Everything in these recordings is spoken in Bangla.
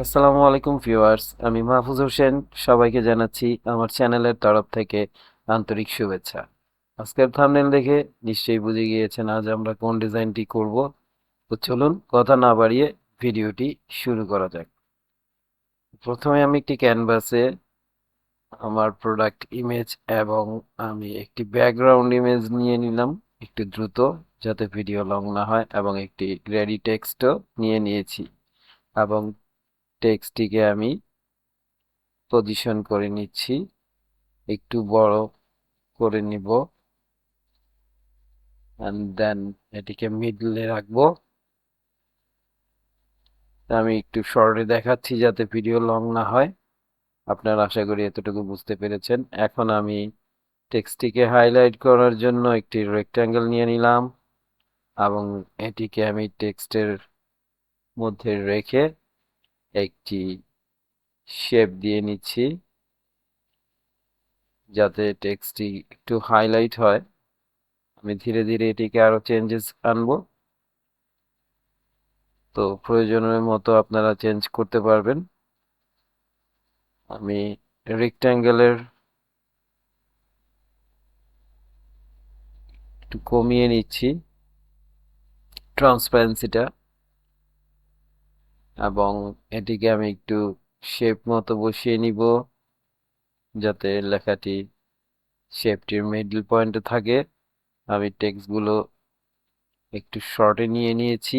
আসসালামু আলাইকুম ভিউয়ার্স, আমি মাহফুজ হোসেন। সবাইকে জানাচ্ছি আমার চ্যানেলের তরফ থেকে আন্তরিক শুভেচ্ছা। আজকের থাম্বনেল দেখে নিশ্চয়ই বুঝে গিয়েছেন আজ আমরা কোন ডিজাইনটি করব। তো চলুন কথা না বাড়িয়ে ভিডিওটি শুরু করা যাক। প্রথমে আমি একটি ক্যানভাসে আমার প্রোডাক্ট ইমেজ এবং আমি একটি ব্যাকগ্রাউন্ড ইমেজ নিয়ে নিলাম একটু দ্রুত, যাতে ভিডিও লং না হয়, এবং একটি রেডি টেক্সটও নিয়ে নিয়েছি এবং টেক্সটটিকে আমি পজিশন করে নিচ্ছি, একটু বড় করে নিব and দেন এটিকে মিডলে রাখবো। আমি একটু শর্টে দেখাচ্ছি যাতে ভিডিও লং না হয়। আপনারা আশা করি এতটুকু বুঝতে পেরেছেন। এখন আমি টেক্সটটিকে হাইলাইট করার জন্য একটি রেক্ট্যাঙ্গেল নিয়ে নিলাম এবং এটিকে আমি টেক্সটের মধ্যে রেখে একটি শেপ দিয়ে নিচ্ছি যাতে টেক্সটটি একটু হাইলাইট হয়। আমি ধীরে ধীরে এটিকে আরো চেঞ্জেস আনবো, তো প্রয়োজনের মতো আপনারা চেঞ্জ করতে পারবেন। আমি রেক্ট্যাঙ্গেলের একটু কমিয়ে নিচ্ছি ট্রান্সপারেন্সিটা, এবং এটিকে আমি একটু শেপ মতো বসিয়ে নিব যাতে লেখাটি শেপটির মিডল পয়েন্টে থাকে। আমি টেক্সটগুলো একটু শর্টে নিয়ে নিয়েছি।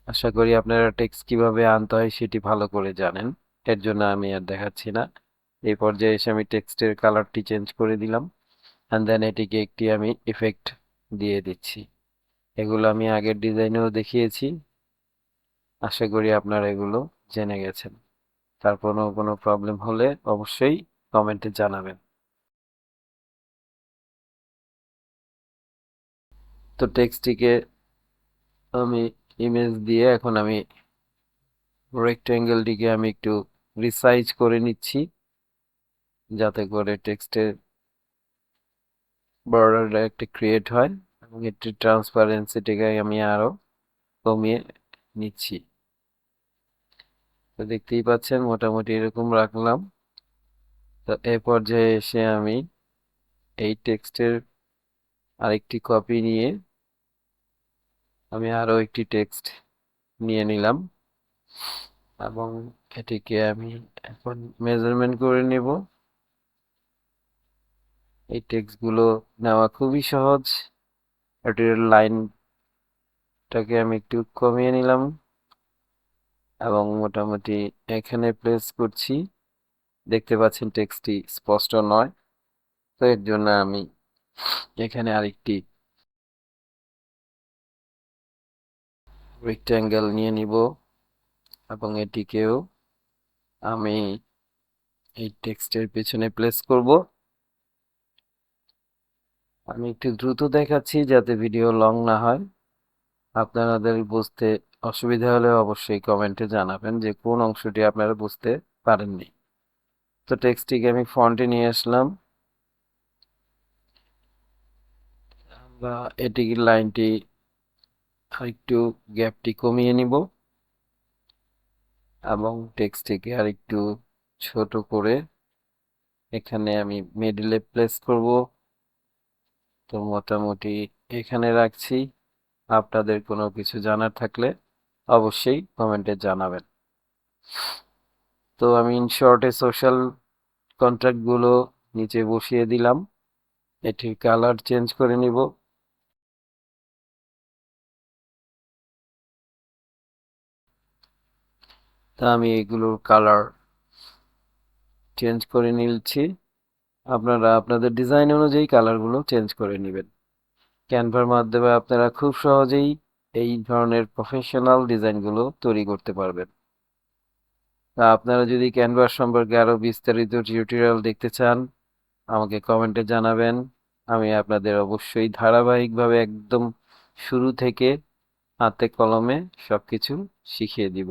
আশা করি আপনারা টেক্সট কিভাবে আনতে হয় সেটি ভালো করে জানেন, এর জন্য আমি আর দেখাচ্ছি না। এই পর্যায়ে এসে আমি টেক্সটের কালারটি চেঞ্জ করে দিলাম and দেন এটিকে একটি আমি ইফেক্ট দিয়ে দিচ্ছি। এগুলো আমি আগের ডিজাইনেও দেখিয়েছি, আশা করি আপনারা এগুলো জেনে গেছেন। তারপরও কোনো প্রবলেম হলে অবশ্যই কমেন্টে জানাবেন। তো টেক্সটটিকে আমি ইমেজ দিয়ে এখন আমি রেক্ট্যাঙ্গেলটিকে আমি একটু রিসাইজ করে নিচ্ছি যাতে করে টেক্সটের বর্ডারটা একটা ক্রিয়েট হয়, এবং একটি ট্রান্সপারেন্সিটিকে আমি আরো কমিয়ে নিচ্ছি। তো দেখতেই পাচ্ছেন মোটামুটি এরকম রাখলাম। তো এই পর্যায়ে এসে আমি এই টেক্সটের আরেকটি কপি নিয়ে আমি আরো একটি টেক্সট নিয়ে নিলাম এবং এটিকে আমি এখন মেজারমেন্ট করে নেব। এই টেক্সটগুলো নেওয়া খুবই সহজ। এটির লাইনটাকে আমি একটু কমিয়ে নিলাম এবং মোটামুটি এখানে প্লেস করছি। দেখতে পাচ্ছেন টেক্সটটি স্পষ্ট নয়, তো এর জন্য আমি এখানে আরেকটি রেক্ট্যাঙ্গেল নিয়ে নিব এবং এটিকেও আমি এই টেক্সটের পেছনে প্লেস করব। আমি একটু দ্রুত দেখাচ্ছি যাতে ভিডিও লং না হয়। আপনাদের বুঝতে অসুবিধা হলে অবশ্যই কমেন্টে জানাবেন যে কোন অংশটি আপনারা বুঝতে পারেননি। তো টেক্সটটিকে আমি ফন্টে নিয়ে আসলাম। আমরা এটি লাইনটি আরেকটু গ্যাপটি কমিয়ে নিব এবং টেক্সটটিকে আরেকটু ছোট করে এখানে আমি মিডলে প্লেস করব। তো মোটামুটি এখানে রাখছি। আপনাদের কোনো কিছু জানার থাকলে অবশ্যই কমেন্টে জানাবেন। তো আমি ইনশর্টে সোশ্যাল কন্ট্রাক্ট গুলো নিচে বসিয়ে দিলাম। এটির কালার চেঞ্জ করে নিব। তা আমি এগুলোর কালার চেঞ্জ করে নিচ্ছি। আপনারা আপনাদের ডিজাইন অনুযায়ী কালারগুলো চেঞ্জ করে নেবেন। ক্যানভার মাধ্যমে আপনারা খুব সহজেই এই ধরনের প্রফেশনাল ডিজাইনগুলো তৈরি করতে পারবেন। তা আপনারা যদি ক্যানভাস সম্পর্কে আরো বিস্তারিত টিউটোরিয়াল দেখতে চান আমাকে কমেন্টে জানাবেন। আমি আপনাদের অবশ্যই ধারাবাহিকভাবে একদম শুরু থেকে হাতে কলমে সবকিছু শিখিয়ে দিব।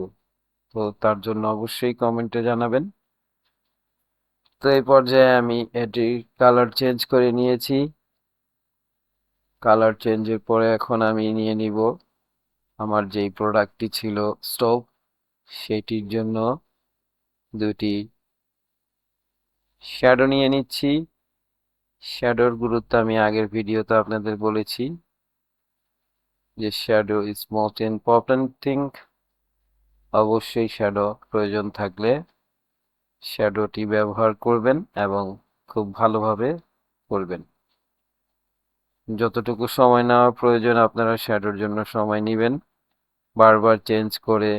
তো তার জন্য অবশ্যই কমেন্টে জানাবেন। তো এই পর্যায়ে আমি এটি কালার চেঞ্জ করে নিয়েছি। কালার চেঞ্জের পরে এখন আমি নিয়ে নিব আমার যেই প্রোডাক্টটি ছিল স্টোভ। সেটির জন্য দুটি শ্যাডো নিয়ে নিচ্ছি। শ্যাডোর গুরুত্ব আমি আগের ভিডিওতে আপনাদের বলেছি যে shadow is most important thing. অবশ্যই শ্যাডো প্রয়োজন থাকলে শ্যাডোটি ব্যবহার করবেন এবং খুব ভালোভাবে করবেন। যতটুকু সময় নেওয়া প্রয়োজন আপনারা শ্যাডোর জন্য সময় নেবেন, বারবার চেঞ্জ করে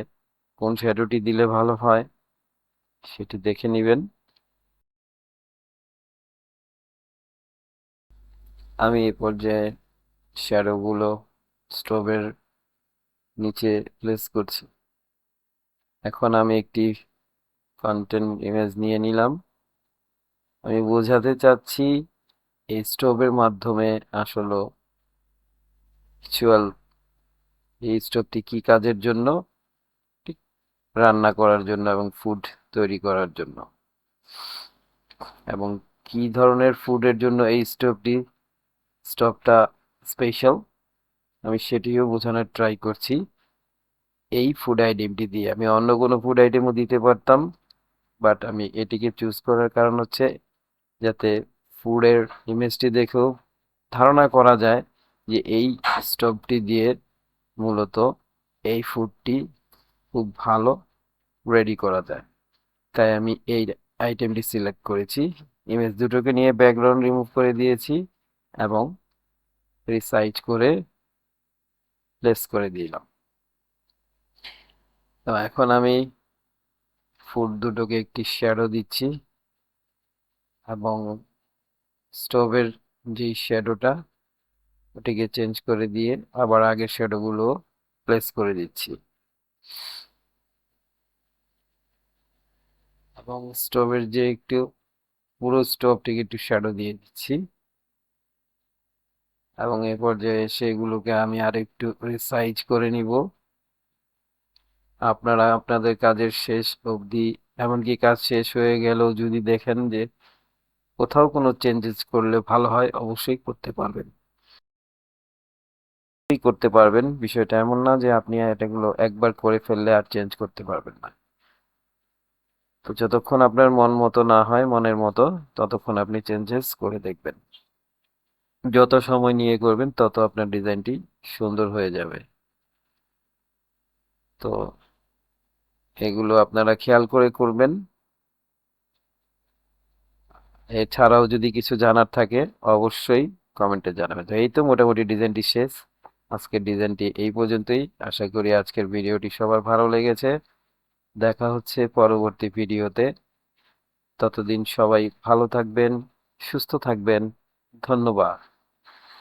কোন শ্যাডোটি দিলে ভালো হয় সেটি দেখে নেবেন। আমি এই পর্যায়ে শ্যাডোগুলো স্টোভের নিচে প্লেস করছি। এখন আমি একটি কন্টেন্ট ইমেজ নিয়ে নিলাম। আমি বোঝাতে চাচ্ছি এই স্টোভের মাধ্যমে আসলে অ্যাকচুয়াল এই স্টোভটি কি কাজের জন্য, ঠিক রান্না করার জন্য এবং ফুড তৈরি করার জন্য, এবং কি ধরনের ফুডের জন্য এই স্টোভটা স্পেশাল আমি সেটিও বোঝানোর ট্রাই করছি। এই ফুড আইটেমটি দিয়ে আমি অন্য কোনো ফুড আইটেমও দিতে পারতাম, বাট আমি এটিকে চুজ করার কারণ হচ্ছে যাতে ফুডের ইমেজটি দেখেও ধারণা করা যায় যে এই স্টোভটি দিয়ে মূলত এই ফুডটি খুব ভালো রেডি করা যায়। তাই আমি এই আইটেমটি সিলেক্ট করেছি। ইমেজ দুটোকে নিয়ে ব্যাকগ্রাউন্ড রিমুভ করে দিয়েছি এবং রিসাইজ করে প্লেস করে দিলাম। তো এখন আমি ফুড দুটোকে একটি শ্যাডো দিচ্ছি এবং স্টোভের যে শ্যাডোটা ওটিকে চেঞ্জ করে দিয়ে আবার আগের শ্যাডোগুলো প্লেস করে দিচ্ছি এবং স্টোভের যে একটু পুরো স্টোভটিকে একটু শ্যাডো দিয়ে দিচ্ছি এবং এ পর্যায়ে সেগুলোকে আমি আরেকটু রিসাইজ করে নিব। আপনারা আপনাদের কাজের শেষ অবধি, এমনকি কাজ শেষ হয়ে গেলেও যদি দেখেন যে কোথাও কোনো চেঞ্জেস করলে ভালো হয়, অবশ্যই করতে পারবেন। করতে পারবেন, বিষয়টা এমন না যে আপনি এটাগুলো একবার করে ফেললে আর চেঞ্জ করতে পারবেন না। তো যতক্ষণ আপনার মন মতো না হয় মনের মতো, ততক্ষণ আপনি চেঞ্জেস করে দেখবেন। যত সময় নিয়ে করবেন তত আপনার ডিজাইনটি সুন্দর হয়ে যাবে। তো এগুলো আপনারা খেয়াল করে করবেন। এছাড়াও যদি কিছু জানার থাকে অবশ্যই কমেন্টে জানাবেন। তো এই তো মোটামুটি ডিজাইনটি শেষ। আজকের ডিজাইনটি এই পর্যন্তই। আশা করি আজকের ভিডিওটি সবার ভালো লেগেছে। দেখা হচ্ছে পরবর্তী ভিডিওতে। ততদিন সবাই ভালো থাকবেন, সুস্থ থাকবেন। ধন্যবাদ।